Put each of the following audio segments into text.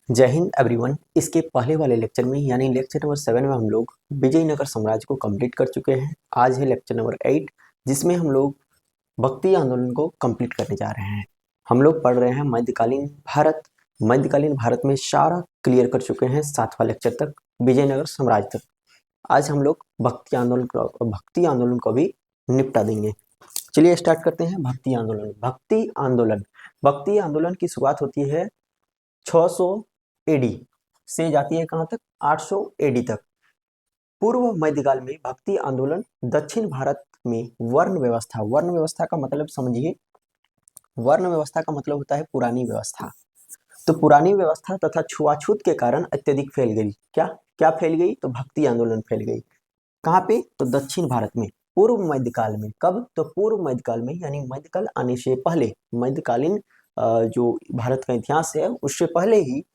जय हिंद एवरीवन। इसके पहले वाले लेक्चर में यानी लेक्चर नंबर 7 में हम लोग विजयनगर साम्राज्य को कंप्लीट कर चुके हैं। आज है लेक्चर नंबर 8 जिसमें हम लोग भक्ति आंदोलन को कंप्लीट करने जा रहे हैं। हम लोग पढ़ रहे हैं मध्यकालीन भारत। मध्यकालीन भारत में सारा क्लियर कर चुके हैं 7वां लेक्चर तक, विजयनगर साम्राज्य तक। आज हम लोग भक्ति आंदोलन को भी निपटा देंगे। चलिए स्टार्ट करते हैं। भक्ति आंदोलन की शुरुआत होती है 600 एडी से जाती है कहाँ तक, 800 एडी तक। पूर्व मध्यकाल में भक्ति आंदोलन दक्षिण भारत में वर्ण व्यवस्था का मतलब समझिए। वर्ण व्यवस्था का मतलब होता है पुरानी व्यवस्था। तो पुरानी व्यवस्था तथा छुआछूत के कारण अत्यधिक फैल गई। क्या फैल गई? तो भक्ति आंदोलन फैल गई। कहाँ पे? तो दक्षिण भारत में पूर्व मध्यकाल में। कब? तो पूर्व मध्यकाल में, यानी मध्यकाल आने से पहले, मध्यकालीन जो भारत का इतिहास है उससे पहले ही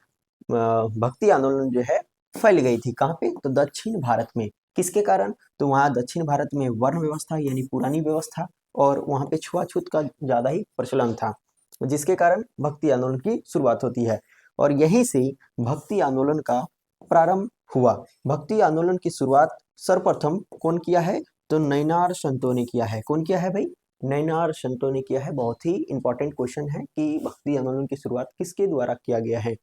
भक्ति आंदोलन जो है फैल गई थी। कहाँ पे? तो दक्षिण भारत में। किसके कारण? तो वहाँ दक्षिण भारत में वर्ण व्यवस्था यानी पुरानी व्यवस्था और वहाँ पे छुआछूत का ज्यादा ही प्रचलन था, जिसके कारण भक्ति आंदोलन की शुरुआत होती है। और यहीं से भक्ति आंदोलन का प्रारंभ हुआ। भक्ति आंदोलन की शुरुआत सर्वप्रथम कौन किया है? तो नैनार संतों ने किया है। कौन किया है भाई? नैनार संतों ने किया है। बहुत ही इंपॉर्टेंट क्वेश्चन है कि भक्ति आंदोलन की शुरुआत किसके द्वारा किया गया है।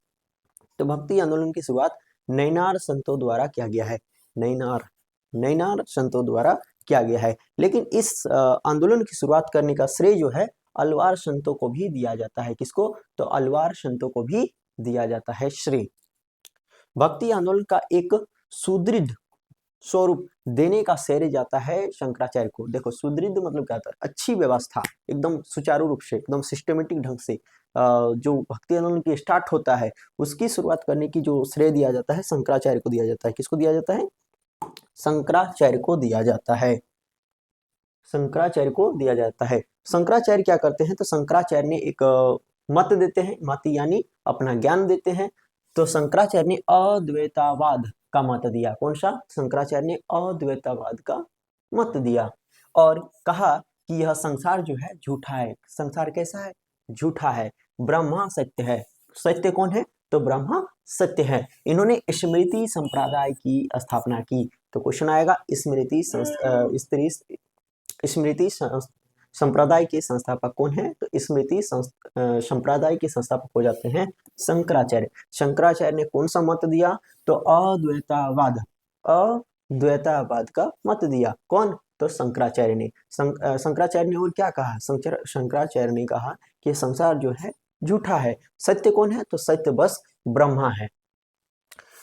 तो भक्ति आंदोलन की शुरुआत नैनार संतों द्वारा किया गया है। नैनार संतों द्वारा किया गया है। लेकिन इस आंदोलन की शुरुआत करने का श्रेय जो है अलवार संतों को भी दिया जाता है। किसको? तो अलवार संतों को भी दिया जाता है श्रेय। भक्ति आंदोलन का एक सुदृढ़ स्वरूप देने का श्रेय जाता है शंकराचार्य को। देखो, सुदृढ़ मतलब क्या होता है? अच्छी व्यवस्था, एकदम सुचारू रूप से, एकदम सिस्टमेटिक ढंग से जो भक्ति आंदोलन की स्टार्ट होता है उसकी शुरुआत करने की जो श्रेय दिया जाता है शंकराचार्य को दिया जाता है। किसको दिया जाता है? शंकराचार्य को दिया जाता है। शंकराचार्य को दिया जाता है। शंकराचार्य क्या करते हैं? तो शंकराचार्य ने एक मत देते हैं, मत यानी अपना ज्ञान देते हैं। तो शंकराचार्य ने अद्वैतवाद का मत दिया। कौन सा? शंकराचार्य ने अद्वैतवाद का मत दिया और कहा कि यह संसार जो है झूठा है। संसार कैसा है? झूठा है। ब्रह्मा सत्य है। सत्य कौन है? तो ब्रह्मा सत्य है। इन्होंने स्मृति संप्रदाय की स्थापना की। तो क्वेश्चन आएगा स्मृति संप्रदाय के संस्थापक कौन है? तो स्मृति संप्रदाय के संस्थापक हो जाते हैं शंकराचार्य। शंकराचार्य ने कौन सा मत दिया? तो अद्वैतवाद का मत दिया। कौन? तो शंकराचार्य ने। शंकराचार्य ने और क्या कहा? शंकराचार्य ने कहा कि संसार जो है झूठा है। सत्य कौन है? तो सत्य बस ब्रह्मा है।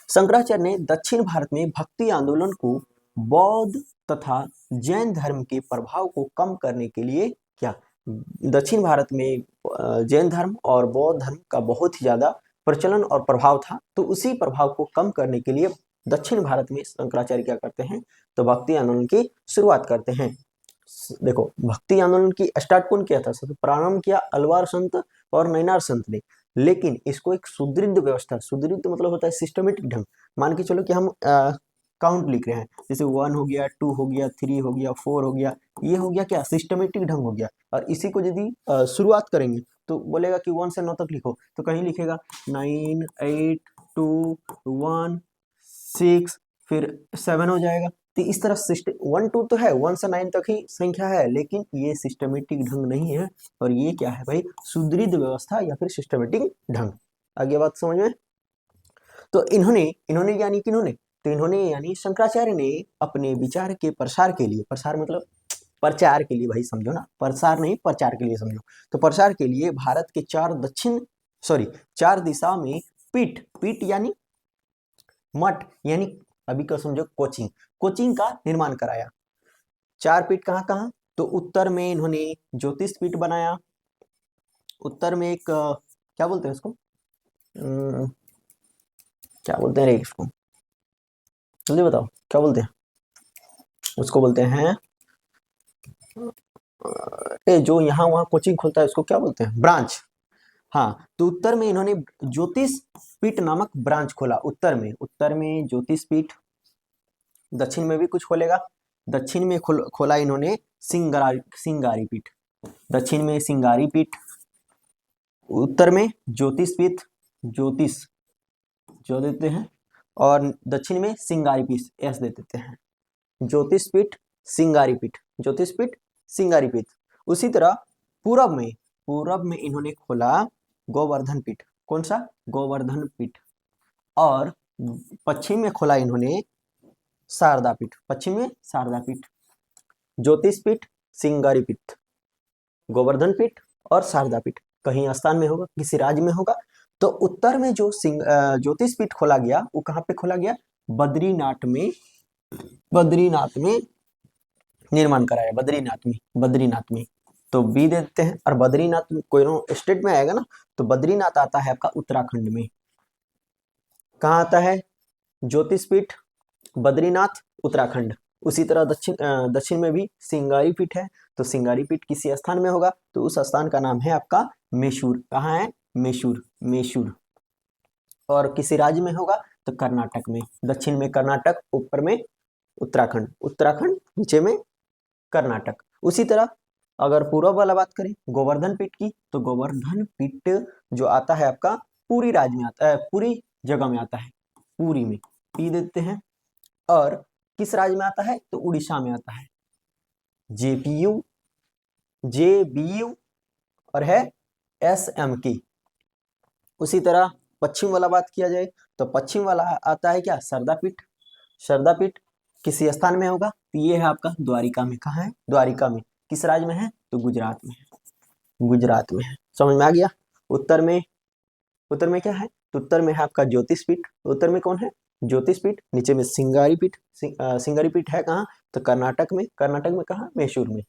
शंकराचार्य ने दक्षिण भारत में भक्ति आंदोलन को बौद्ध तथा जैन धर्म के प्रभाव को कम करने के लिए क्या? दक्षिण भारत में जैन धर्म और बौद्ध धर्म का बहुत ही ज्यादा प्रचलन और प्रभाव था। तो उसी प्रभाव को कम करने के लिए दक्षिण भारत में शंकराचार्य क्या करते हैं? तो भक्ति आंदोलन की शुरुआत करते हैं। देखो, भक्ति आंदोलन की स्टार्ट कौन किया था? तो प्रारंभ किया अलवार संत और नैनार संत ने। लेकिन इसको एक सुदृढ़ व्यवस्था, सुदृढ़ मतलब होता है सिस्टमेटिक ढंग। मान के चलो कि हम काउंट लिख रहे हैं, जैसे 1 हो गया, 2 हो गया, 3 हो गया, 4 हो गया। ये हो गया क्या? सिस्टमेटिक ढंग हो गया। और इसी को यदि शुरुआत करेंगे तो बोलेगा कि 1 से 9 तक लिखो, तो कहीं लिखेगा 9, 8, 2, 1, 6, फिर 7 हो जाएगा। तो इस तरह 1, 2 तो है, 1 से 9 तक ही संख्या है, लेकिन ये सिस्टमेटिक ढंग नहीं है। और ये क्या है भाई? सुदृढ़ व्यवस्था या फिर सिस्टमेटिक ढंग। आगे बात समझ में? तो इन्होंने यानी किन्होंने? तो इन्होंने यानी शंकराचार्य ने अपने विचार के प्रसार के लिए, प्रसार मतलब प्रचार के लिए, भाई समझो ना, प्रसार नहीं प्रचार के लिए समझो। तो प्रसार के लिए भारत के चार दिशा में पीठ यानी मठ, यानी अभी का समझो कोचिंग का निर्माण कराया। 4 पीठ कहाँ कहाँ? तो उत्तर में इन्होंने ज्योतिष पीठ बनाया। उत्तर में एक क्या बोलते हैं उसको, क्या बोलते हैं रे इसको, जल्दी बताओ क्या बोलते हैं उसको? बोलते हैं जो यहाँ वहाँ कोचिंग खोलता है उसको क्या बोलते हैं? ब्रांच। हाँ, तो उत्तर में इन्होंने ज्योतिष पीठ नामक ब्रांच खोला। उत्तर में ज्योतिष पीठ। दक्षिण में भी कुछ खोलेगा। दक्षिण में खोला इन्होंने सिंगारी पीठ। दक्षिण में सिंगारी पीठ, उत्तर में ज्योतिष जो देते हैं, और दक्षिण में सिंगारीपीठ एस दे देते हैं। ज्योतिषपीठ सिंगारीपीठ, ज्योतिषपीठ सिंगारीपीठ। उसी तरह पूरब में इन्होंने खोला गोवर्धन पीठ। कौन सा? गोवर्धन पीठ। और पश्चिम में खोला इन्होंने शारदा पीठ, पश्चिम में शारदा पीठ। ज्योतिषपीठ सिंगारीपीठ, गोवर्धन पीठ और शारदा पीठ। कहीं स्थान में होगा, किसी राज्य में होगा। तो उत्तर में जो ज्योतिषपीठ खोला गया वो कहाँ पे खोला गया? बद्रीनाथ में, बद्रीनाथ में निर्माण कराया, बद्रीनाथ में। तो बी दे देते हैं। और बद्रीनाथ कोई स्टेट में आएगा ना, तो बद्रीनाथ आता है आपका उत्तराखंड में। कहाँ आता है? ज्योतिषपीठ बद्रीनाथ उत्तराखंड। उसी तरह दक्षिण में भी सिंगारी पीठ है। तो सिंगारी पीठ किसी स्थान में होगा, तो उस स्थान का नाम है आपका मैसूर। कहाँ है? मैसूर। और किसी राज्य में होगा तो कर्नाटक में। दक्षिण में कर्नाटक, ऊपर में उत्तराखंड, नीचे में कर्नाटक। उसी तरह अगर पूर्व वाला बात करें गोवर्धन पीठ की, तो गोवर्धन पीठ जो आता है आपका पूरी राज्य में आता है, पूरी जगह में आता है, पूरी में पी देते हैं। और किस राज्य में आता है? तो उड़ीसा में आता है, जेबीयू और है एसएम की। उसी तरह पश्चिम वाला बात किया जाए तो पश्चिम वाला आता है क्या? शारदा पीठ किसी स्थान में होगा, तो ये है आपका द्वारिका में। कहाँ है? द्वारिका में। किस राज्य में है? तो गुजरात में है। समझ में आ गया? उत्तर में क्या है? तो उत्तर में है आपका ज्योतिषपीठ। उत्तर में कौन है? ज्योतिषपीठ। नीचे में सिंगारी पीठ है कहाँ? तो कर्नाटक में कहाँ? मैसूर में।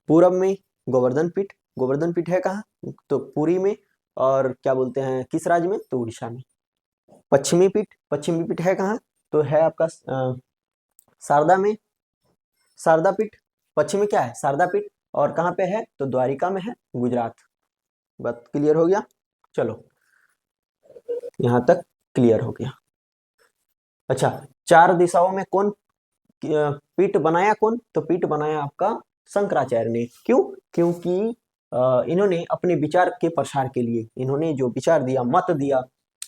पूरब में गोवर्धन पीठ है कहाँ? तो पुरी में। और क्या बोलते हैं किस राज्य में? तो उड़ीसा में। पश्चिमी पीठ है कहाँ? तो है आपका शारदा पीठ। पश्चिमी क्या है? शारदा पीठ। और कहाँ पे है? तो द्वारिका में है, गुजरात। बात क्लियर हो गया? चलो यहाँ तक क्लियर हो गया। अच्छा, चार दिशाओं में कौन पीठ बनाया? कौन? तो पीठ बनाया आपका शंकराचार्य ने। क्यों? क्योंकि इन्होंने अपने विचार के प्रसार के लिए इन्होंने जो विचार दिया, मत दिया,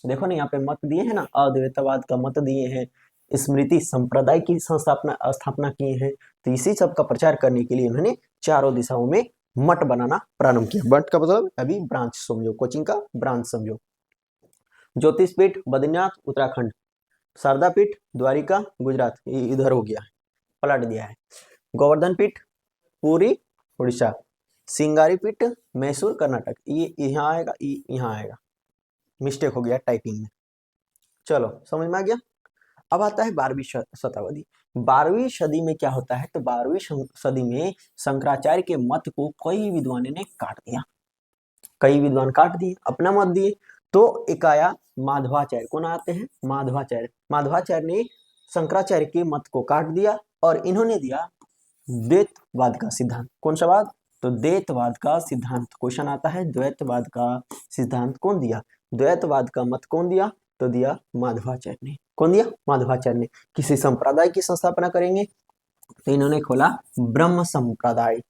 देखो ना यहाँ पे मत दिए हैं ना, अद्वैतवाद का मत दिए हैं, स्मृति संप्रदाय की स्थापना किए हैं। तो इसी सब का प्रचार करने के लिए इन्होंने चारों दिशाओं में मठ बनाना प्रारंभ किया। मठ का मतलब अभी ब्रांच समझो, कोचिंग का ब्रांच समझो। ज्योतिषपीठ बद्रीनाथ उत्तराखंड, शारदा पीठ द्वारिका गुजरात, इधर हो गया, पलट दिया है। गोवर्धन पीठ पूरी उड़ीसा, सिंगारी पीठ मैसूर कर्नाटक, ये यहाँ आएगा, ये यहाँ आएगा, मिस्टेक हो गया टाइपिंग में। चलो समझ में आ गया। अब आता है 12वीं शताब्दी। 12वीं सदी में क्या होता है? तो 12वीं सदी में शंकराचार्य के मत को कई विद्वानों ने काट दिया, कई विद्वान काट दिए, अपना मत दिए। तो एक आया माधवाचार्य। कौन आते हैं? माधवाचार्य ने शंकराचार्य के मत को काट दिया और इन्होंने दिया द्वैतवाद का सिद्धांत। कौन सा वाद? तो द्वैतवाद का सिद्धांत। क्वेश्चन आता है द्वैतवाद का सिद्धांत कौन दिया? द्वैतवाद का मत कौन दिया? तो दिया माधवाचार्य ने। कौन दिया? माधवाचार्य ने। किसी संप्रदाय की स्थापना करेंगे तो इन्होंने खोला ब्रह्म संप्रदाय।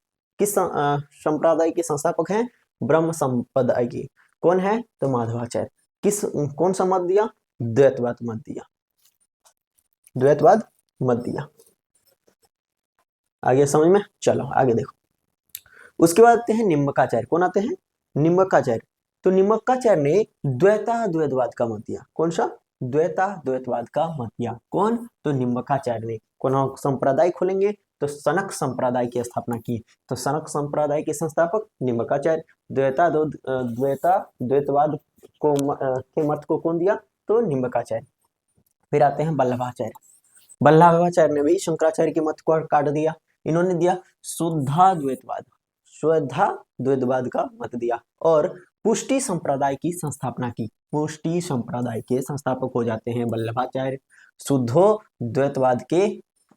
किस संप्रदाय के संस्थापक हैं? ब्रह्म संप्रदाय की। कौन है? तो माधवाचार्य। कौन सा मत दिया? द्वैतवाद मत दिया, द्वैतवाद मत दिया। आगे समझ में? चलो आगे देखो। उसके बाद आते हैं निम्बकाचार्य। कौन आते हैं? निम्बकाचार्य। तो निम्बकाचार्य ने द्वैतवाद का मत दिया। कौन सा? द्वैतवाद का मत दिया। कौन? तो निम्बकाचार्य ने। कौन संप्रदाय खोलेंगे? तो सनक संप्रदाय की स्थापना की। तो सनक संप्रदाय के संस्थापक निम्बकाचार्य। द्वैतवाद को के मत को कौन दिया? तो निम्बकाचार्य। फिर आते हैं वल्लभाचार्य ने भी शंकराचार्य के मत को काट दिया। इन्होंने दिया शुद्धाद्वैतवाद का मत दिया और पुष्टि संप्रदाय की स्थापना की। पुष्टि संप्रदाय के संस्थापक हो जाते हैं वल्लभाचार्य। शुद्धोद्वैतवाद के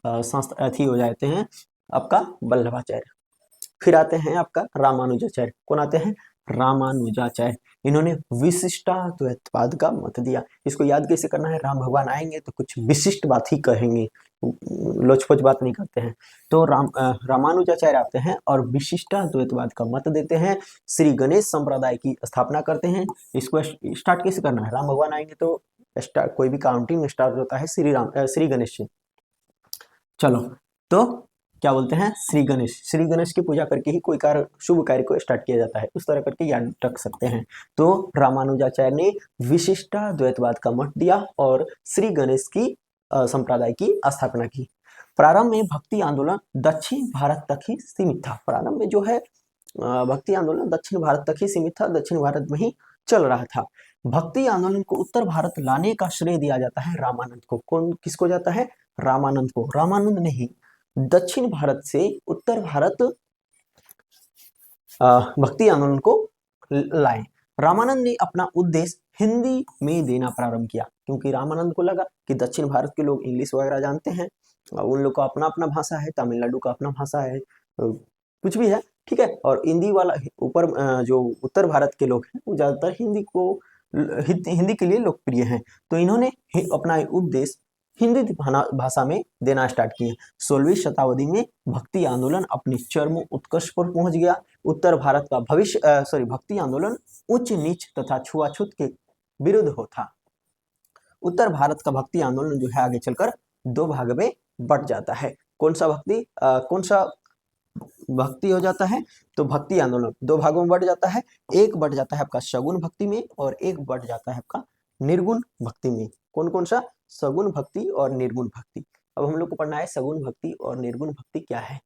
अथी हो जाते हैं आपका वल्लभाचार्य। फिर आते हैं आपका रामानुजाचार्य। कौन आते हैं? रामानुजाचार्य। इन्होंने विशिष्टाद्वैतवाद का मत दिया। इसको याद कैसे करना है? राम भगवान आएंगे तो कुछ विशिष्ट बात ही कहेंगे, लोचपोच बात नहीं करते हैं। तो रामानुजाचार्य आते हैं और विशिष्टाद्वैतवाद का मत देते हैं। श्री गणेश संप्रदाय की स्थापना करते हैं। इसको स्टार्ट कैसे करना है? राम भगवान आएंगे तो स्टार्ट, कोई भी काउंटिंग स्टार्ट होता है श्री गणेश से। चलो, तो क्या बोलते हैं, श्री गणेश की पूजा करके ही कोई कार्य, शुभ कार्य को स्टार्ट किया जाता है, उस तरह करके याद रख सकते हैं। तो रामानुजाचार्य ने विशिष्टाद्वैतवाद का मत दिया और श्री गणेश की संप्रदाय की स्थापना की। प्रारंभ में भक्ति आंदोलन दक्षिण भारत तक ही सीमित था। प्रारंभ में जो है भक्ति आंदोलन दक्षिण भारत तक ही सीमित था, दक्षिण भारत में ही चल रहा था। भक्ति आंदोलन को उत्तर भारत लाने का श्रेय दिया जाता है रामानंद को। कौन, किसको जाता है? रामानंद को। रामानंद ने ही दक्षिण भारत से उत्तर भारत भक्ति आंदोलन को लाए। रामानंद ने अपना उद्देश्य हिंदी में देना प्रारंभ किया, क्योंकि रामानंद को लगा कि दक्षिण भारत के लोग इंग्लिश वगैरह जानते हैं, उन लोग का अपना अपना भाषा है, तमिलनाडु का अपना भाषा है, कुछ भी है, ठीक है। और हिंदी वाला ऊपर जो उत्तर भारत के लोग हैं वो ज़्यादातर हिंदी के लिए लोकप्रिय हैं। तो इन्होंने अपना उद्देश्य हिंदी भाषा में देना स्टार्ट किए। 16वीं शताब्दी में भक्ति आंदोलन अपने चरम उत्कर्ष पर पहुंच गया। उत्तर भारत का भक्ति आंदोलन उच्च नीच तथा छुआछूत के विरुद्ध था। उत्तर भारत का भक्ति आंदोलन जो है आगे चलकर दो भाग में बट जाता है। कौन सा भक्ति हो जाता है? तो भक्ति आंदोलन दो भागों में बट जाता है। एक बट जाता है आपका सगुण भक्ति में और एक बट जाता है आपका निर्गुण भक्ति में। कौन कौन सा? सगुण भक्ति और निर्गुण भक्ति। अब हम लोग को पढ़ना है सगुण भक्ति और निर्गुण भक्ति क्या है।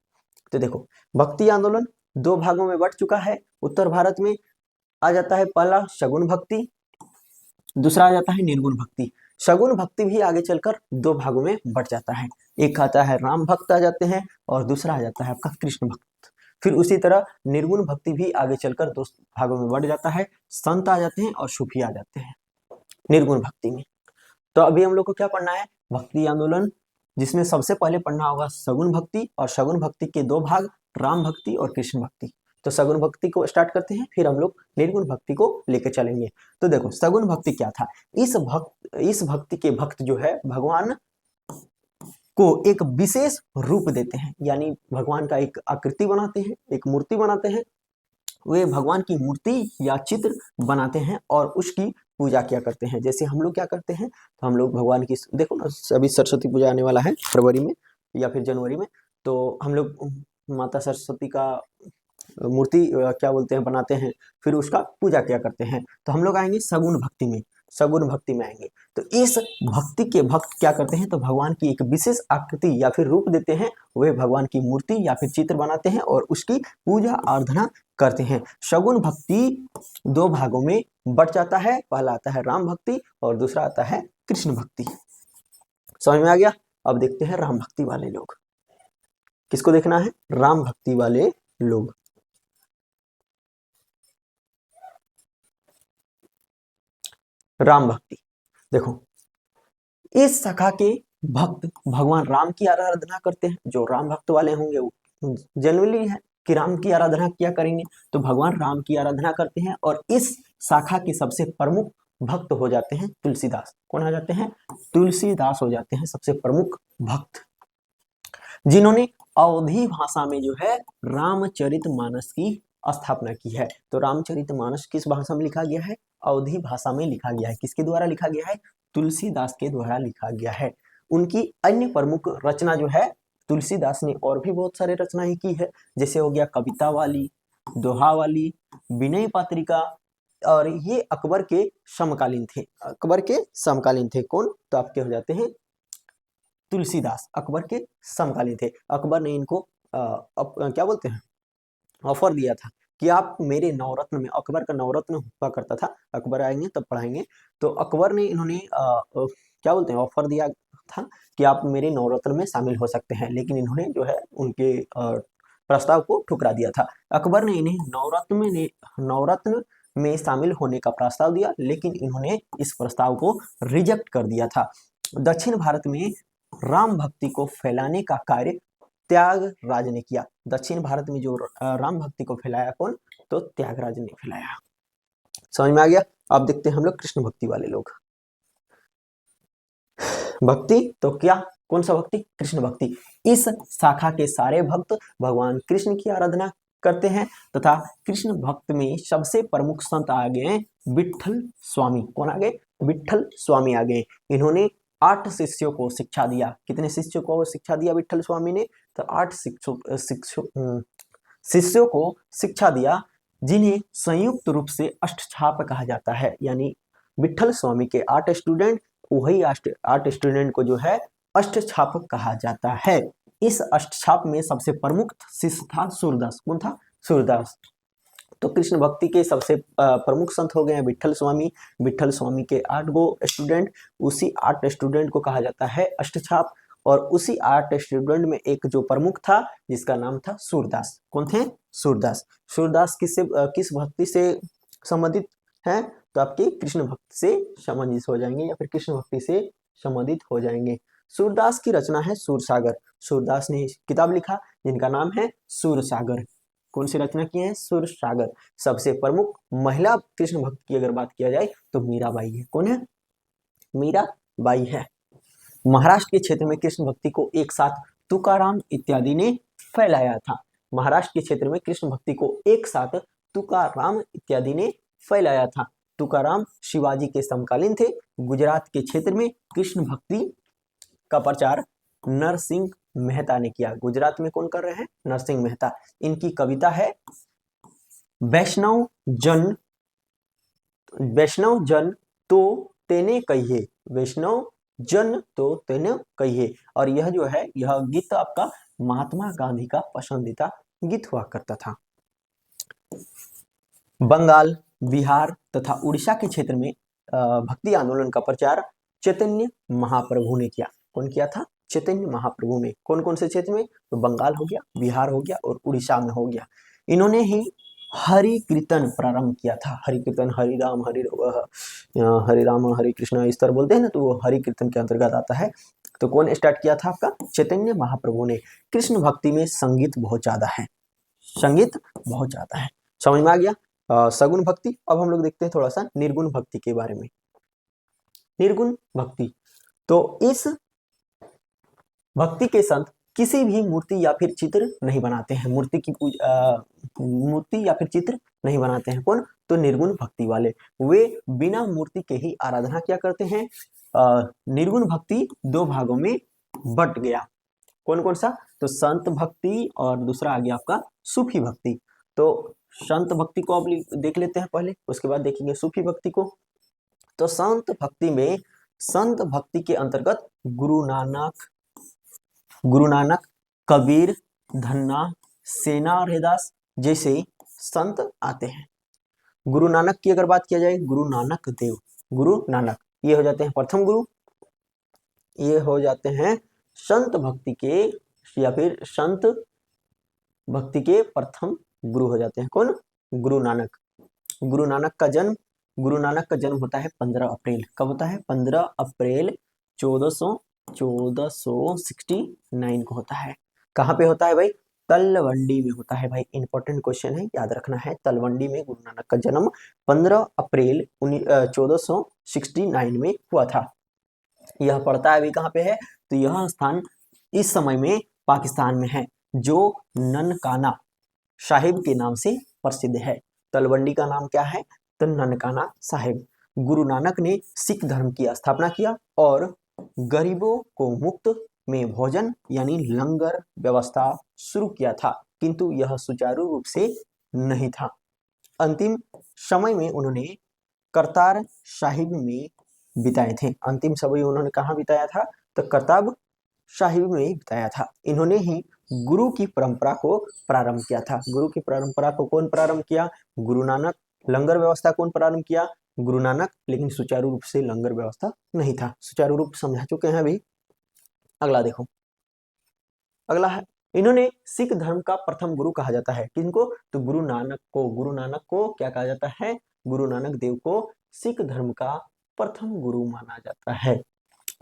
तो देखो, भक्ति आंदोलन दो भागों में बट चुका है। उत्तर भारत में आ जाता है पहला सगुण भक्ति, दूसरा आ जाता है निर्गुण भक्ति। सगुण भक्ति भी आगे चलकर दो भागों में बट जाता है। एक आता है राम भक्त आ जाते हैं और दूसरा आ जाता है आपका कृष्ण भक्त। फिर उसी तरह निर्गुण भक्ति भी आगे चलकर दो भागों में बढ़ जाता है। संत आ जाते हैं और सूफी आ जाते हैं निर्गुण भक्ति में। तो अभी हम लोग को क्या पढ़ना है? भक्ति आंदोलन, जिसमें सबसे पहले पढ़ना होगा सगुण भक्ति, और सगुण भक्ति के दो भाग, राम भक्ति और कृष्ण भक्ति। तो सगुण भक्ति को स्टार्ट करते हैं, फिर हम लोग निर्गुण भक्ति को लेकर चलेंगे। तो देखो, सगुण भक्ति क्या था? इस भक्ति के भक्त जो है भगवान को एक विशेष रूप देते हैं, यानी भगवान का एक आकृति बनाते हैं, एक मूर्ति बनाते हैं। वे भगवान की मूर्ति या चित्र बनाते हैं और उसकी पूजा क्या करते हैं। जैसे हम लोग क्या करते हैं, तो हम लोग भगवान की, देखो ना, अभी सरस्वती पूजा आने वाला है फरवरी में या फिर जनवरी में, तो हम लोग माता सरस्वती का मूर्ति क्या बोलते हैं बनाते हैं, फिर उसका पूजा क्या करते हैं। तो हम लोग आएंगे सगुण भक्ति में, सगुण भक्ति में आएंगे। तो इस भक्ति के भक्त क्या करते हैं, तो भगवान की एक विशेष आकृति या फिर रूप देते हैं, वे भगवान की मूर्ति या फिर चित्र बनाते हैं और उसकी पूजा आराधना करते हैं। सगुण भक्ति दो भागों में बट जाता है। पहला आता है राम भक्ति और दूसरा आता है कृष्ण भक्ति। समझ में आ गया? अब देखते हैं राम भक्ति वाले लोग। किसको देखना है? राम भक्ति वाले लोग। राम भक्ति, देखो, इस शाखा के भक्त भगवान राम की आराधना करते हैं। जो राम भक्त वाले होंगे वो जनरली है कि राम की आराधना क्या करेंगे, तो भगवान राम की आराधना करते हैं। और इस शाखा के सबसे प्रमुख भक्त हो जाते हैं तुलसीदास। कौन आ जाते हैं? तुलसीदास हो जाते हैं सबसे प्रमुख भक्त, जिन्होंने अवधी भाषा में जो है रामचरितमानस की स्थापना की है। तो रामचरितमानस किस भाषा में लिखा गया है? अवधी भाषा में लिखा गया है। किसके द्वारा लिखा गया है? तुलसीदास के द्वारा लिखा गया है। उनकी अन्य प्रमुख रचना जो है, तुलसीदास ने और भी बहुत सारे रचनाएं की है, जैसे हो गया कविता वाली, दोहा वाली, विनय पत्रिका, और ये अकबर के समकालीन थे। अकबर के समकालीन थे कौन? तो आपके हो जाते हैं तुलसीदास, अकबर के समकालीन थे। अकबर ने इनको क्या बोलते हैं, ऑफर दिया था कि आप मेरे नवरत्न में, अकबर का नवरत्न हुआ करता था, अकबर आएंगे तब पढ़ाएंगे। तो अकबर ने इन्होंने क्या बोलते हैं, ऑफर दिया था कि आप मेरे नवरत्न में शामिल हो सकते हैं, लेकिन इन्होंने जो है उनके प्रस्ताव को ठुकरा दिया था। अकबर ने इन्हें नवरत्न में शामिल होने का प्रस्ताव दिया, लेकिन इन्होंने इस प्रस्ताव को रिजेक्ट कर दिया था। दक्षिण भारत में राम भक्ति को फैलाने का कार्य त्यागराज ने किया। दक्षिण भारत में जो राम भक्ति को फैलाया कौन? तो त्यागराज ने फैलाया। समझ में आ गया? अब देखते हैं हम लोग कृष्ण भक्ति वाले लोग। भक्ति तो क्या, कौन सा भक्ति? कृष्ण भक्ति। इस शाखा के सारे भक्त भगवान कृष्ण की आराधना करते हैं तथा कृष्ण भक्त में सबसे प्रमुख संत आ गए विठल स्वामी। कौन आ गए? विट्ठल स्वामी आ गए। इन्होंने 8 शिष्यों को शिक्षा दिया। कितने शिष्यों को शिक्षा दिया विट्ठल स्वामी ने? तो 8 शिष्यों को शिक्षा दिया, जिन्हें संयुक्त रूप से अष्टछाप कहा जाता है। यानी विट्ठल स्वामी के 8 स्टूडेंट, वही 8 स्टूडेंट को जो है अष्टछाप कहा जाता है। इस अष्टछाप में सबसे प्रमुख शिष्य था सूरदास। कौन था? सूरदास। तो कृष्ण भक्ति के सबसे प्रमुख संत हो गए हैं विट्ठल स्वामी। विट्ठल स्वामी के 8 गो स्टूडेंट, उसी 8 स्टूडेंट को कहा जाता है अष्टछाप। और उसी 8 स्टूडेंट में एक जो प्रमुख था, जिसका नाम था सूरदास। कौन थे? सूरदास। सूरदास किस भक्ति से संबंधित है? तो आपके कृष्ण भक्ति से संबंधित हो जाएंगे, या फिर कृष्ण भक्ति से संबंधित हो जाएंगे। सूरदास की रचना है सूरसागर। सूरदास ने किताब लिखा जिनका नाम है सूरसागर। कौन सी रचना की है? सूरसागर। सबसे प्रमुख महिला कृष्ण भक्त की अगर बात किया जाए तो मीराबाई है। कौन है? मीराबाई है। महाराष्ट्र के क्षेत्र में कृष्ण भक्ति को एक साथ तुकाराम इत्यादि ने फैलाया था। महाराष्ट्र के क्षेत्र में कृष्ण भक्ति को एक साथ तुकाराम इत्यादि ने फैलाया था। तुकाराम शिवाजी के समकालीन थे। गुजरात के क्षेत्र में कृष्ण भक्ति का प्रचार नरसिंह मेहता ने किया। गुजरात में कौन कर रहे हैं? नरसिंह मेहता। इनकी कविता है वैष्णव जन तो तेने कहिए। वैष्णव जन तो तेने कहिए। और यह जो है, यह गीत आपका महात्मा गांधी का पसंदीदा गीत हुआ करता था। बंगाल, बिहार तथा उड़ीसा के क्षेत्र में भक्ति आंदोलन का प्रचार चैतन्य महाप्रभु ने किया। कौन किया था? चैतन्य महाप्रभु ने। कौन कौन से क्षेत्र में? तो बंगाल हो गया, बिहार हो गया और उड़ीसा में हो गया। इन्होंने ही हरि कीर्तन प्रारंभ किया था। हरि कीर्तन, हरि राम हरि कृष्ण इस तरह बोलते हैं ना, तो वो हरि कीर्तन के अंतर्गत आता है। तो कौन स्टार्ट किया था? आपका चैतन्य महाप्रभु ने। कृष्ण भक्ति में संगीत बहुत ज्यादा है। संगीत बहुत ज्यादा है। समझ में आ गया? सगुण भक्ति। अब हम लोग देखते हैं थोड़ा सा निर्गुण भक्ति के बारे में। निर्गुण भक्ति, तो इस भक्ति के संत किसी भी मूर्ति या फिर चित्र नहीं बनाते हैं। मूर्ति या फिर चित्र नहीं बनाते हैं। कौन? तो निर्गुण भक्ति वाले। वे बिना मूर्ति के ही आराधना क्या करते हैं? निर्गुण भक्ति 2 भागों में बट गया। कौन कौन सा? तो संत भक्ति और दूसरा आ गया आपका सूफी भक्ति। तो संत भक्ति को अब देख लेते हैं पहले, उसके बाद देखेंगे सूफी भक्ति को। तो संत भक्ति के अंतर्गत गुरु नानक, कबीर, धन्ना, सेना और रैदास जैसे संत आते हैं। गुरु नानक की अगर बात किया जाए, गुरु नानक देव, गुरु नानक ये हो जाते हैं प्रथम गुरु। ये हो जाते हैं संत भक्ति के, या फिर संत भक्ति के प्रथम गुरु हो जाते हैं। कौन? गुरु नानक। गुरु नानक का जन्म होता है 15 अप्रैल। कब होता है? 15 अप्रैल 1469 को होता है। कहाँ पे होता है भाई? तलवंडी में होता है भाई। इंपॉर्टेंट क्वेश्चन है, याद रखना है। तलवंडी में गुरु नानक का जन्म 15 अप्रैल 1469 में हुआ था। यह पड़ता है अभी कहाँ पे है? तो यह स्थान इस समय में पाकिस्तान में है, जो ननकाना साहिब के नाम से प्रसिद्ध है। तलवंडी का नाम क्या है? तो ननकाना साहिब। गुरु नानक ने सिख धर्म की स्थापना किया और गरीबों को मुफ्त में भोजन यानी लंगर व्यवस्था शुरू किया था, किंतु यह सुचारू रूप से नहीं था। अंतिम समय में उन्होंने करतार साहिब में बिताए थे। अंतिम समय उन्होंने कहाँ बिताया था? तो करतार साहिब में बिताया था। इन्होंने ही गुरु की परंपरा को प्रारंभ किया था। गुरु की परंपरा को कौन प्रारंभ किया? गुरु नानक। लंगर व्यवस्था कौन प्रारंभ किया? गुरु नानक। लेकिन सुचारू रूप से लंगर व्यवस्था नहीं था। सुचारू रूप समझा चुके हैं अभी। अगला देखो, अगला है, इन्होंने सिख धर्म का प्रथम गुरु कहा जाता है। किनको? तो गुरु नानक को क्या कहा जाता है? गुरु नानक देव को सिख धर्म का प्रथम गुरु माना जाता है।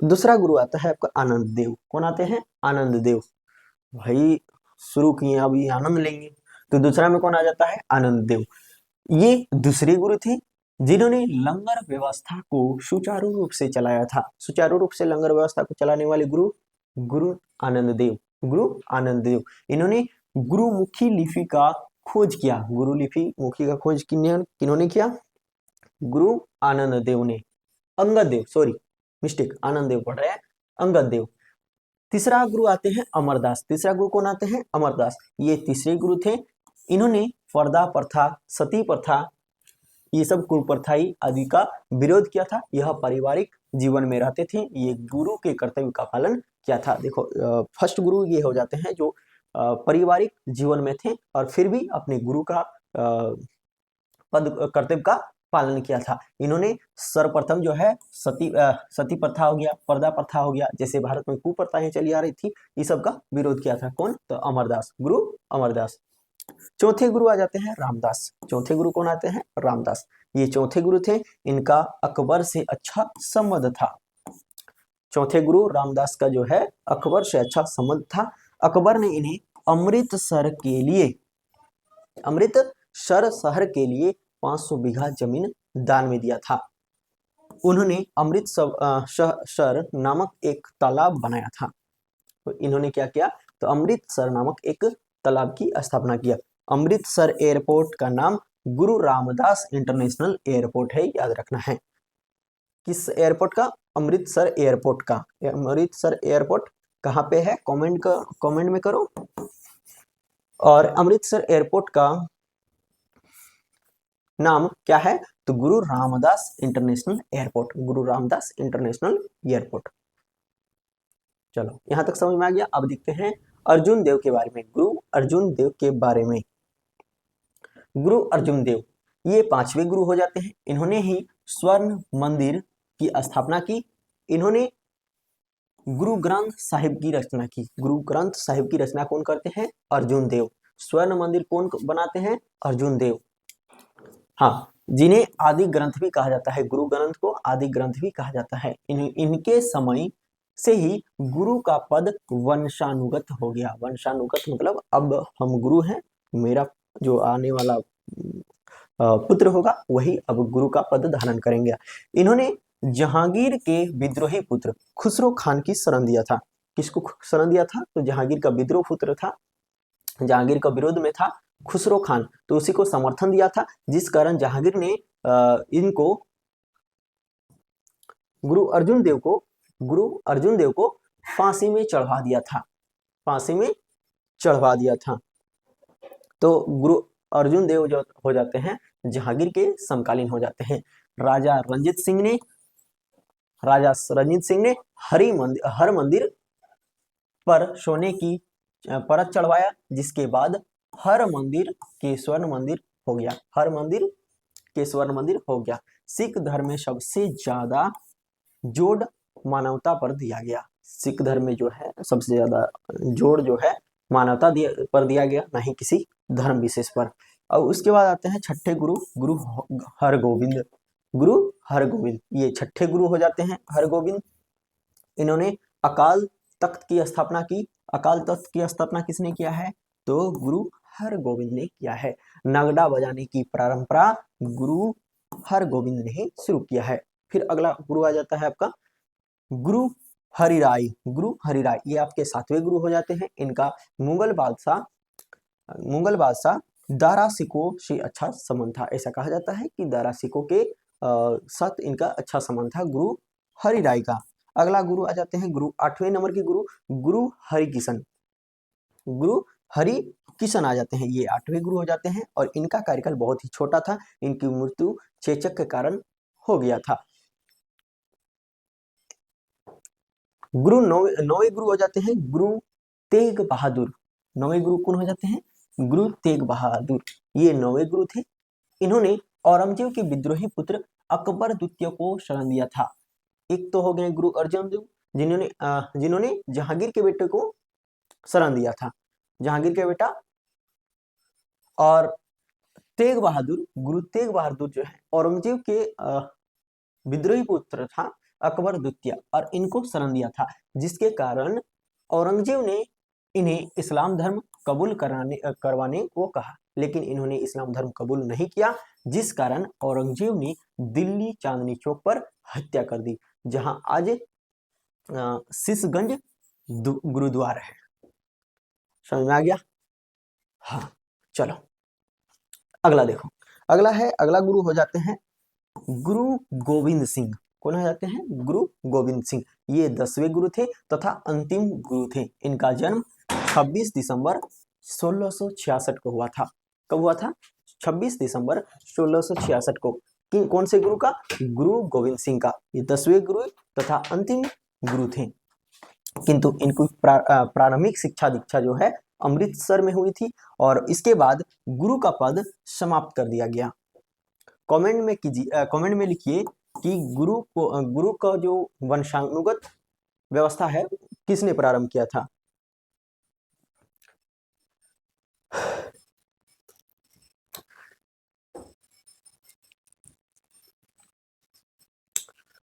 दूसरा गुरु आता है आपका आनंद देव। कौन आते हैं? आनंद देव। भाई शुरू किए, अभी आनंद लेंगे। तो दूसरा में कौन आ जाता है? आनंद देव। ये दूसरे गुरु थे जिन्होंने लंगर व्यवस्था को सुचारू रूप से चलाया था। सुचारू रूप से लंगर व्यवस्था को चलाने वाले गुरु आनंद देव। इन्होंने गुरुमुखी लिपि का खोज किया। गुरुमुखी का खोज किन्होंने किया? गुरु आनंद देव ने। अंगद देव, सॉरी मिस्टेक, आनंद देव पढ़ रहे हैं, अंगद देव। तीसरा गुरु आते हैं अमरदास। तीसरा गुरु कौन आते हैं? अमरदास। ये तीसरे गुरु थे। इन्होंने पर्दा प्रथा, सती प्रथा, ये सब कुप्रथाई आदि का विरोध किया था। यह पारिवारिक जीवन में रहते थे, ये गुरु के कर्तव्य का पालन किया था। देखो फर्स्ट गुरु ये हो जाते हैं जो पारिवारिक जीवन में थे और फिर भी अपने गुरु का पद कर्तव्य का पालन किया था। इन्होंने सर्वप्रथम जो है सती प्रथा हो गया, पर्दा प्रथा हो गया, जैसे भारत में कुप्रथाएं चली आ रही थी, ये सब का विरोध किया था। कौन? तो अमरदास, गुरु अमरदास। चौथे गुरु आ जाते हैं रामदास। चौथे गुरु कौन आते हैं? रामदास। ये चौथे गुरु थे, इनका अकबर से अच्छा संबंध था। चौथे गुरु रामदास का जो है अकबर से अच्छा संबंध था। अकबर ने इन्हें अमृतसर शहर के लिए 500 बीघा जमीन दान में दिया था। उन्होंने अमृतसर नामक एक तालाब बनाया था। तो इन्होंने क्या किया? तो अमृतसर नामक एक तालाब की स्थापना किया। अमृतसर एयरपोर्ट का नाम गुरु रामदास इंटरनेशनल एयरपोर्ट है, याद रखना है। किस एयरपोर्ट का? अमृतसर एयरपोर्ट का। अमृतसर एयरपोर्ट कहाँ पे है? कमेंट में करो। और अमृतसर एयरपोर्ट का नाम क्या है? तो गुरु रामदास इंटरनेशनल एयरपोर्ट, गुरु रामदास इंटरनेशनल एयरपोर्ट। चलो यहां तक समझ में आ गया। अब देखते हैं अर्जुन देव के बारे में। गुरु अर्जुन देव के बारे में, गुरु अर्जुन देव ये 5वें गुरु हो जाते हैं। इन्होंने ही स्वर्ण मंदिर की स्थापना की। इन्होंने गुरु ग्रंथ साहिब की रचना की। गुरु ग्रंथ साहिब की रचना कौन करते हैं? अर्जुन देव। स्वर्ण मंदिर कौन बनाते हैं? अर्जुन देव। हाँ, जिन्हें आदि ग्रंथ भी कहा जाता है, गुरु ग्रंथ को आदि ग्रंथ भी कहा जाता है। इनके समय से ही गुरु का पद वंशानुगत हो गया। वंशानुगत मतलब अब हम गुरु हैं, मेरा जो आने वाला पुत्र होगा वही अब गुरु का पद धारण करेंगे। इन्होंने जहांगीर के विद्रोही पुत्र खुसरो खान की शरण दिया था। किसको शरण दिया था? तो जहांगीर का विद्रोह पुत्र था, जहांगीर का विरोध में था खुसरो खान, तो उसी को समर्थन दिया था, जिस कारण जहांगीर ने इनको गुरु अर्जुन देव को फांसी में चढ़वा दिया था। फांसी में चढ़वा दिया था। तो गुरु अर्जुन देव जो हो जाते हैं जहांगीर के समकालीन हो जाते हैं। राजा रंजीत सिंह ने हर मंदिर पर सोने की परत चढ़वाया, जिसके बाद हर मंदिर के स्वर्ण मंदिर हो गया। हर मंदिर के स्वर्ण मंदिर हो गया। सिख धर्म में सबसे ज्यादा जोड़ मानवता पर दिया गया। सिख धर्म में जो है सबसे ज्यादा जोड़ जो है मानवता पर दिया गया, नहीं किसी धर्म विशेष पर। और उसके बाद आते हैं छठे गुरु, गुरु हरगोविंद। गुरु हरगोविंद ये छठे गुरु हो जाते हैं, हरगोविंद। इन्होंने अकाल तख्त की स्थापना की। अकाल तख्त की स्थापना किसने किया है? तो गुरु हरगोविंद ने किया है। नगड़ा बजाने की परंपरा गुरु हरगोविंद ने ही शुरू किया है। फिर अगला गुरु आ जाता है आपका गुरु हरिराय। गुरु हरिराय ये आपके 7वें गुरु हो जाते हैं। इनका मुगल बादशाह दारा सिको से अच्छा संबंध था। ऐसा कहा जाता है कि दारा सिको के साथ इनका अच्छा संबंध था गुरु हरिराय का। अगला गुरु आ जाते हैं गुरु 8वें नंबर के गुरु हरिकिशन। गुरु हरिकिशन आ जाते हैं, ये 8वें गुरु हो जाते हैं। और इनका कार्यकाल बहुत ही छोटा था, इनकी मृत्यु चेचक के कारण हो गया था। गुरु 9वें गुरु हो जाते हैं गुरु तेग बहादुर। 9वें गुरु कौन हो जाते हैं? गुरु तेग बहादुर। ये 9वें गुरु थे। इन्होंने औरंगजेब के विद्रोही पुत्र अकबर द्वितीय को शरण दिया था। एक तो हो गए गुरु अर्जुन देव जिन्होंने जहांगीर के बेटे को शरण दिया था, जहांगीर के बेटा। और गुरु तेग बहादुर जो है औरंगजेब के विद्रोही पुत्र था अकबर द्वितीय, और इनको शरण दिया था, जिसके कारण औरंगजेब ने इन्हें इस्लाम धर्म कबूल करवाने को कहा, लेकिन इन्होंने इस्लाम धर्म कबूल नहीं किया, जिस कारण औरंगजेब ने दिल्ली चांदनी चौक पर हत्या कर दी, जहां आज शीशगंज गुरुद्वारा है। समझ में आ गया? हाँ, चलो अगला देखो। अगला गुरु हो जाते हैं गुरु गोविंद सिंह। कौन हो जाते हैं? गुरु गोविंद सिंह। ये 10वें गुरु थे तथा अंतिम गुरु थे। इनका जन्म 26 दिसंबर 1666 को हुआ था। कब हुआ था? 26 दिसंबर 1666 को। कौन से गुरु का? गुरु गोविंद सिंह का। ये 10वें गुरु तथा अंतिम गुरु थे। किंतु इनको प्रारंभिक शिक्षा दीक्षा जो है अमृतसर में हुई थी और इसके बाद गुरु का पद समाप्त कर दिया गया। कमेंट में लिखिए कि गुरु का जो वंशानुगत व्यवस्था है किसने प्रारंभ किया था?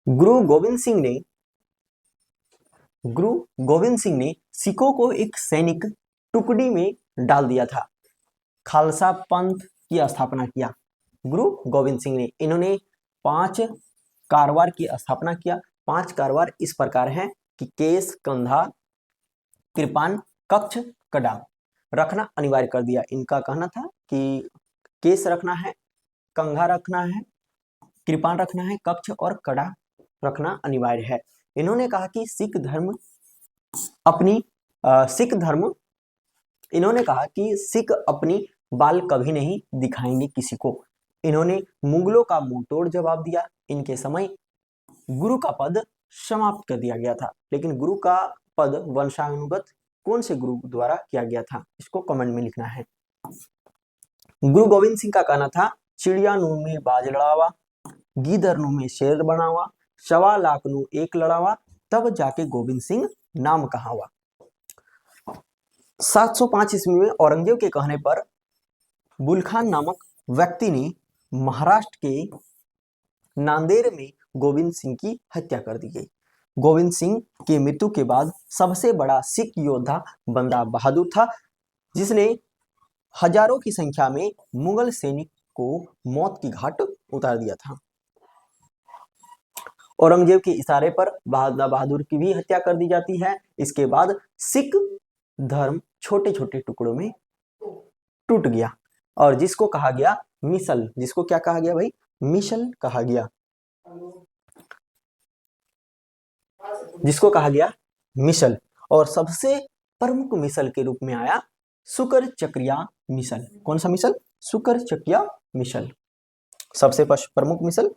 गुरु गोविंद सिंह ने सिखों को एक सैनिक टुकड़ी में डाल दिया था। खालसा पंथ की स्थापना किया। गुरु गोविंद सिंह ने इन्होंने 5 कारवार की स्थापना किया। 5 कारवार इस प्रकार हैं कि केस, कंधा, कृपान, कक्ष, कड़ा रखना अनिवार्य कर दिया। इनका कहना था कि केस रखना है, कंघा रखना है, कृपान रखना है, कक्ष और कड़ा रखना अनिवार्य है। इन्होंने कहा कि सिख अपनी बाल कभी नहीं दिखाएंगे किसी को। इन्होंने मुगलों का मुंहतोड़ जवाब दिया। इनके समय गुरु का पद समाप्त कर दिया गया था। लेकिन गुरु का पद वंशानुगत कौन से गुरु द्वारा किया गया था? इसको कमेंट में लिखना है। गुरु गोविंद सिंह का कहना था, चिड़िया नू में बाज लड़ावा, गीदर नू में शेर बनावा, 1.25 लाख नू एक लड़ावा, तब जाके गोविंद सिंह नाम कहावा। 705 ईस्वी में औरंगजेब के कहने पर बुलखान नामक व्यक्ति ने महाराष्ट्र के नांदेड़ में गोविंद सिंह की हत्या कर दी गई। गोविंद सिंह की मृत्यु के बाद सबसे बड़ा सिख योद्धा बंदा बहादुर था, जिसने हजारों की संख्या में मुगल सैनिक को मौत की घाट उतार दिया था। औरंगजेब के इशारे पर बहादुर की भी हत्या कर दी जाती है। इसके बाद सिख धर्म छोटे छोटे टुकड़ों में टूट गया और जिसको कहा गया मिसल। जिसको क्या कहा गया भाई? मिसल कहा गया। जिसको कहा गया मिसल। और सबसे प्रमुख मिसल के रूप में आया शुक्र चक्रिया मिसल। कौन सा मिसल? शुक्र चकिया मिसल। सबसे प्रमुख मिसल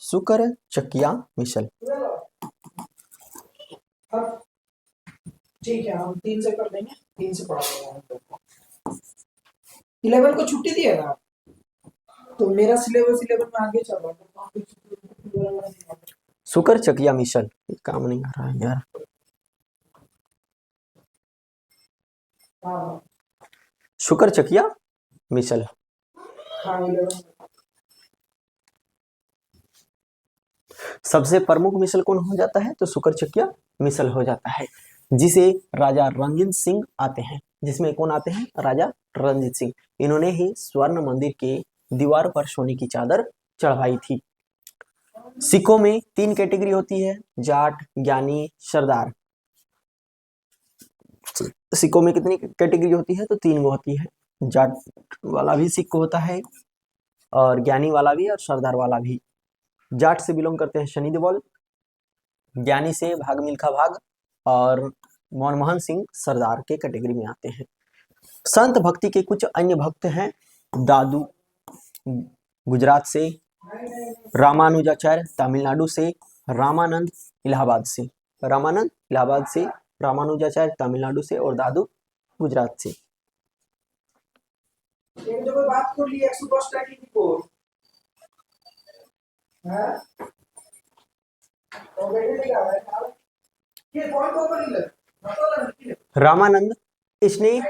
शुक्र चकिया मिसल। ठीक है, हम 3 से कर देंगे, 3 से पढ़ा देंगे। 11 को छुट्टी दिया ना, तो मेरा सिलेबस 11 में आगे चल रहा है। शुक्र चकिया मिसल काम नहीं आ रहा है यार। हाँ, शुक्र चकिया मिसल। हाँ, 11 सबसे प्रमुख मिसल कौन हो जाता है? तो शुक्र चकिया मिसल हो जाता है, जिसे राजा रणजीत सिंह आते हैं। जिसमें कौन आते हैं? राजा रणजीत सिंह। इन्होंने ही स्वर्ण मंदिर के दीवार पर सोने की चादर चढ़वाई थी। सिखों में 3 कैटेगरी होती है, जाट, ज्ञानी, सरदार। सिखों में कितनी कैटेगरी होती है? तो 3 गो होती है। जाट वाला भी सिख होता है और ज्ञानी वाला भी और सरदार वाला भी। जाट से बिलोंग करते हैं शनि देओल, ज्ञानी से भाग मिल्खा भाग और मनमोहन सिंह सरदार के कैटेगरी में आते हैं। संत भक्ति के कुछ अन्य भक्त हैं। दादू गुजरात से, रामानुजाचार्य तमिलनाडु से, रामानंद इलाहाबाद से। रामानुजाचार्य तमिलनाडु से और दादू गुजरात से। एक जगह बात कर ली 110 टका की को है, तो बैठे नहीं आ रहा है ये पॉइंट ऊपर ही लग। रामानंद इसने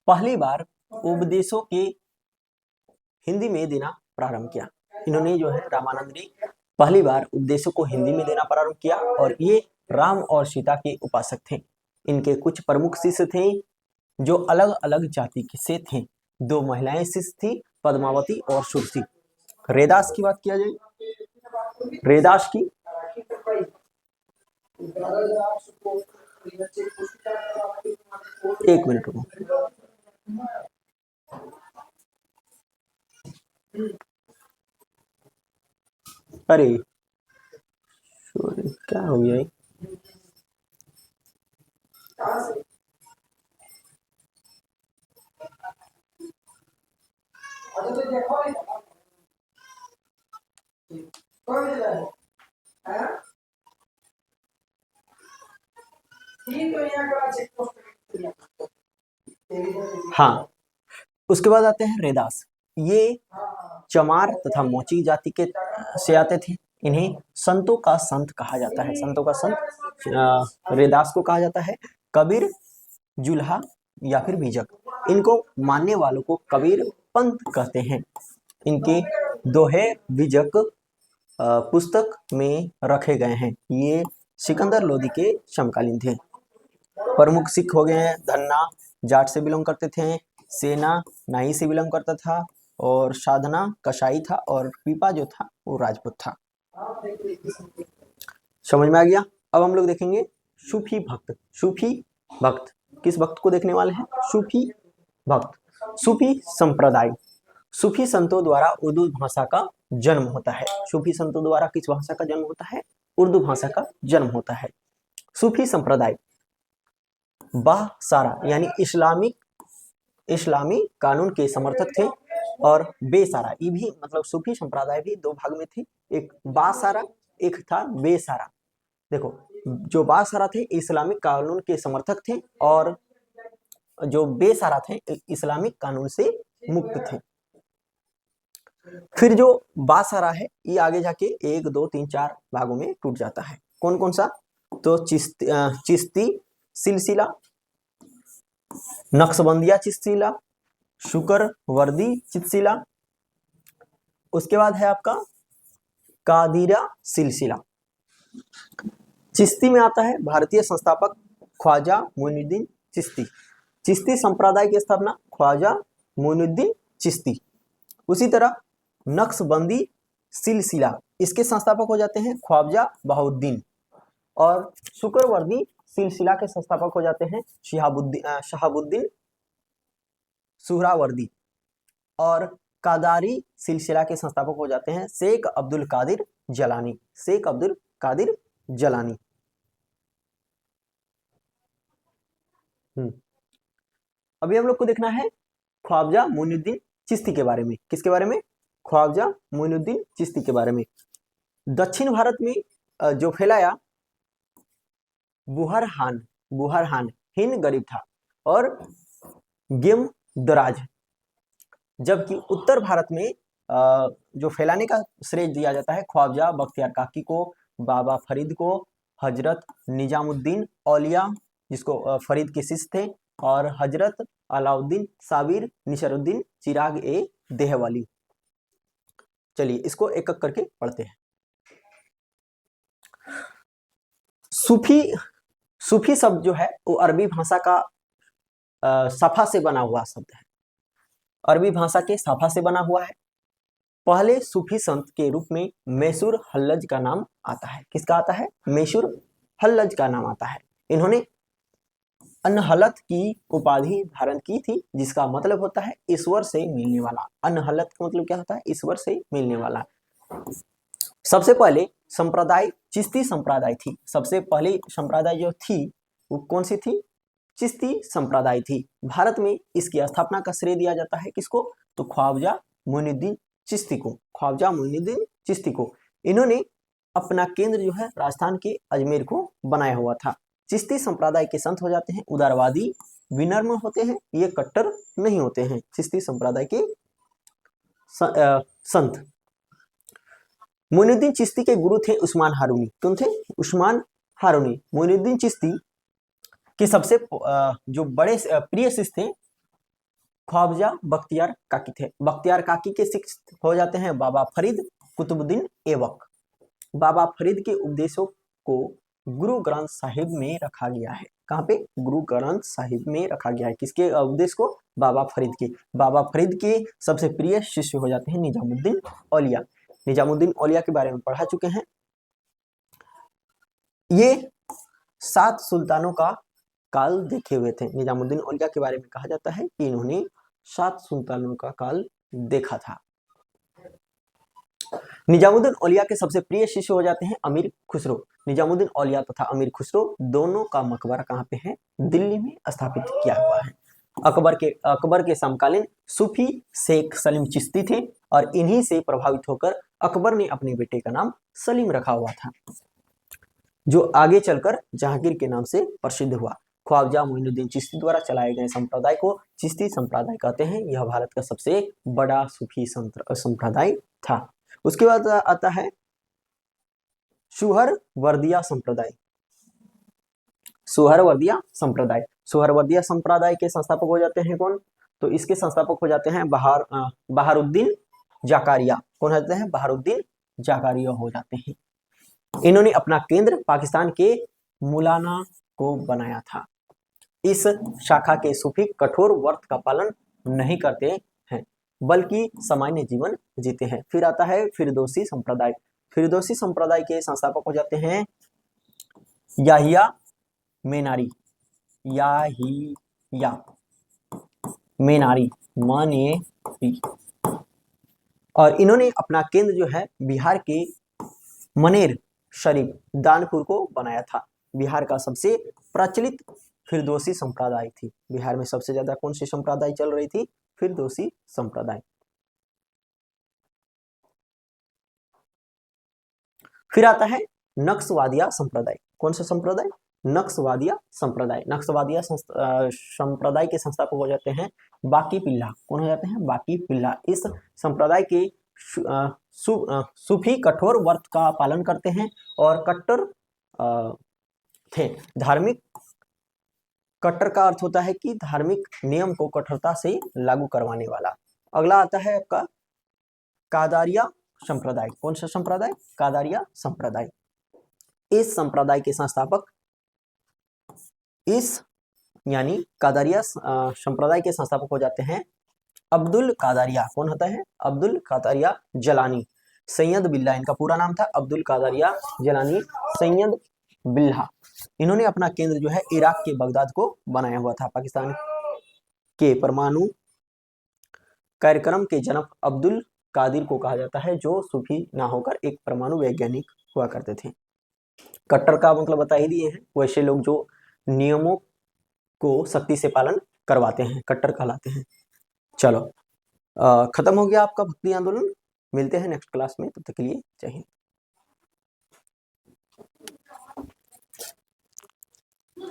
पहली बार उपदेशों के हिंदी में देना प्रारंभ किया। इन्होंने जो है रामानंद ने पहली बार उपदेशों को हिंदी में देना प्रारंभ किया और ये राम और सीता के उपासक थे। इनके कुछ प्रमुख शिष्य थे जो अलग अलग जाति से थे। 2 महिलाएं शिष्य थी, पद्मावती और सुरसी। रैदास की बात किया जाए, रैदास की एक मिनट रुको। अरे क्या हो गया ये? कहाँ से? अच्छा तो देखो नहीं कौन ले रहा है? हाँ? तीन तो यहाँ का चेक पोस्ट हाँ, उसके बाद आते हैं रेदास। ये हाँ चमार तथा मोची जाति के से आते थे। इन्हें संतों का संत कहा जाता है। संतों का संत रेदास को कहा जाता है। कबीर, जुल्हा या फिर बीजक, इनको मानने वालों को कबीर पंथ कहते हैं। इनके दोहे बीजक पुस्तक में रखे गए हैं। ये सिकंदर लोदी के समकालीन थे। प्रमुख सिख हो गए हैं। धन्ना जाट से बिलोंग करते थे। सेना नाई से बिलोंग करता था। और साधना कसाई था। और पीपा जो था वो राजपूत था। समझ में आ गया। अब हम लोग देखेंगे सूफी भक्त। सूफी भक्त किस भक्त को देखने वाले हैं? सूफी भक्त। सूफी संप्रदाय। सूफी संतों द्वारा उर्दू भाषा का जन्म होता है। सूफी संतों द्वारा किस भाषा का जन्म होता है? उर्दू भाषा का जन्म होता है। सूफी संप्रदाय बासारा यानी इस्लामी कानून के समर्थक थे। और बेसारा, ये भी मतलब सूफी संप्रदाय भी दो भाग में थे। एक बासारा, एक था बेसारा। देखो, जो बासारा थे इस्लामिक कानून के समर्थक थे। और जो बेसारा थे इस्लामिक कानून से मुक्त थे। फिर जो बासारा है ये आगे जाके 1, 2, 3, 4 भागों में टूट जाता है। कौन कौन सा? तो चिश्ती सिलसिला, नक्शबंदिया चिश्तिला, शुकर वर्दी चिश्तिला। उसके बाद है आपका कादिरा सिलसिला। चिश्ती में आता है भारतीय संस्थापक ख्वाजा मोइनुद्दीन चिश्ती। चिश्ती संप्रदाय की स्थापना ख्वाजा मोइनुद्दीन चिश्ती। उसी तरह नक्शबंदी सिलसिला, इसके संस्थापक हो जाते हैं ख्वाजा बहाउद्दीन। और शुक्रवर्दी सिलसिला के संस्थापक हो जाते हैं शहाबुद्दीन सुहरावर्दी। और कादारी सिलसिला के संस्थापक हो जाते हैं शेख अब्दुल कादिर जलानी। शेख अब्दुल कादिर जलानी। अभी हम लोग को देखना है ख्वाजा मोइनुद्दीन चिश्ती के बारे में। किसके बारे में? ख्वाजा मोइनुद्दीन चिश्ती के बारे में। दक्षिण भारत में जो फैलाया बुहरहान हिंद गरीब था और गेम दराज। जबकि उत्तर भारत में जो फैलाने का श्रेय दिया जाता है ख्वाजा बख्तियार काकी को, बाबा फरीद को, हजरत निजामुद्दीन औलिया जिसको फरीद के शिष्य थे, और हजरत अलाउद्दीन साबिर निसरुद्दीन चिराग ए देहवाली। चलिए इसको एक एक करके पढ़ते हैं। सूफी शब्द जो है वो अरबी भाषा का सफा से बना हुआ शब्द है। अरबी भाषा के सफा से बना हुआ है। पहले सूफी संत के रूप में मैसूर हल्लज का नाम आता है। किसका आता है? मैसूर हल्लज का नाम आता है। इन्होंने अनहलत की उपाधि धारण की थी, जिसका मतलब होता है ईश्वर से मिलने वाला। अनहलत का मतलब क्या होता है? ईश्वर से मिलने वाला। सबसे पहले संप्रदाय चिश्ती संप्रदाय थी। सबसे पहली संप्रदाय जो थी वो कौन सी थी? चिश्ती संप्रदाय थी। भारत में इसकी स्थापना का श्रेय दिया जाता है किसको? तो ख्वाजा मोइनुद्दीन चिश्ती को। ख्वाजा मोइनुद्दीन चिश्ती को। इन्होंने अपना केंद्र जो है राजस्थान के अजमेर को बनाया हुआ था। चिश्ती संप्रदाय के संत हो जाते हैं उदारवादी, विनम्र होते हैं, ये कट्टर नहीं होते हैं। चिश्ती संप्रदाय के संत। मोइनुद्दीन चिश्ती के गुरु थे उस्मान हारूनी। कौन थे? उस्मान हारूनी। मोइनुद्दीन चिश्ती के सबसे जो बड़े प्रिय शिष्य थे ख्वाजा बख्तियार काकी थे। बख्तियार काकी के शिष्य हो जाते हैं बाबा फरीद कुतुबुद्दीन ऐबक। बाबा फरीद के उपदेशों को गुरु ग्रंथ साहिब में रखा गया है। कहाँ पे? गुरु ग्रंथ साहिब में रखा गया है। किसके उपदेश को? बाबा फरीद के। बाबा फरीद के सबसे प्रिय शिष्य हो जाते हैं निजामुद्दीन औलिया। निजामुद्दीन औलिया के बारे में पढ़ा चुके हैं। ये 7 सुल्तानों का काल देखे हुए थे। निजामुद्दीन औलिया के बारे में कहा जाता है कि इन्होंने 7 सुल्तानों का काल देखा था। निजामुद्दीन औलिया के सबसे प्रिय शिष्य हो जाते हैं अमीर खुसरो। निजामुद्दीन औलिया तथा अमीर खुसरो दोनों का मकबरा कहाँ पे है? दिल्ली में स्थापित किया हुआ है। अकबर के समकालीन सूफी शेख सलीम चिश्ती थे और इन्हीं से प्रभावित होकर अकबर ने अपने बेटे का नाम सलीम रखा हुआ था, जो आगे चलकर जहांगीर के नाम से प्रसिद्ध हुआ। ख्वाजा मोइनुद्दीन चिश्ती द्वारा चलाए गए संप्रदाय को चिश्ती संप्रदाय कहते हैं। यह भारत का सबसे बड़ा सूफी संप्रदाय था। उसके बाद आता है सुहरवर्दिया संप्रदाय। सुहरवर्दिया संप्रदाय के संस्थापक हो जाते हैं कौन? तो इसके संस्थापक हो जाते हैं बहारुद्दीन जाकारिया। कौन होते हैं? बहारुद्दीन जाकारिया हो जाते हैं। इन्होंने अपना केंद्र पाकिस्तान के मुलाना को बनाया था। इस शाखा के सूफी कठोर व्रत का पालन नहीं करते हैं, बल्कि सामान्य जीवन जीते हैं। फिर आता है फिरदौसी संप्रदाय। फिरदौसी संप्रदाय के संस्थापक हो जाते हैं याहिया मेनारी। और इन्होंने अपना केंद्र जो है बिहार के मनेर शरीफ दानपुर को बनाया था। बिहार का सबसे प्रचलित फिरदौसी संप्रदाय थी। बिहार में सबसे ज्यादा कौन सी संप्रदाय चल रही थी? फिरदौसी संप्रदाय। फिर आता है नक्सवादिया संप्रदाय। कौन सा संप्रदाय? नक्सवादिया संप्रदाय। नक्सवादिया संप्रदाय के संस्थापक हो जाते हैं बाकी पिल्ला। कौन हो जाते हैं? बाकी पिल्ला। इस संप्रदाय के सूफी कठोर व्रत का पालन करते हैं और कट्टर थे। धार्मिक कट्टर का अर्थ होता है कि धार्मिक नियम को कठोरता से लागू करवाने वाला। अगला आता है आपका कादारिया संप्रदाय। कौन सा संप्रदाय? कादारिया संप्रदाय। इस संप्रदाय के संस्थापक यानी कादारिया संप्रदाय के संस्थापक हो जाते हैं अब्दुल कादरिया। कौन होता है? अब्दुल कादरिया जलानी। सैयद बिल्ला इनका पूरा नाम था, अब्दुल कादरिया जलानी सैयद बिल्ला। इन्होंने अपना केंद्र जो है इराक के बगदाद को बनाया हुआ था। पाकिस्तान के परमाणु कार्यक्रम के जनक अब्दुल कादिर को कहा जाता है, जो सूफी ना होकर एक परमाणु वैज्ञानिक हुआ करते थे। कट्टर का मतलब बता ही दिए हैं, वैसे लोग जो नियमों को सख्ती से पालन करवाते हैं कट्टर कहलाते हैं। चलो खत्म हो गया आपका भक्ति आंदोलन। मिलते हैं नेक्स्ट क्लास में, तब तक के लिए जय हिंद।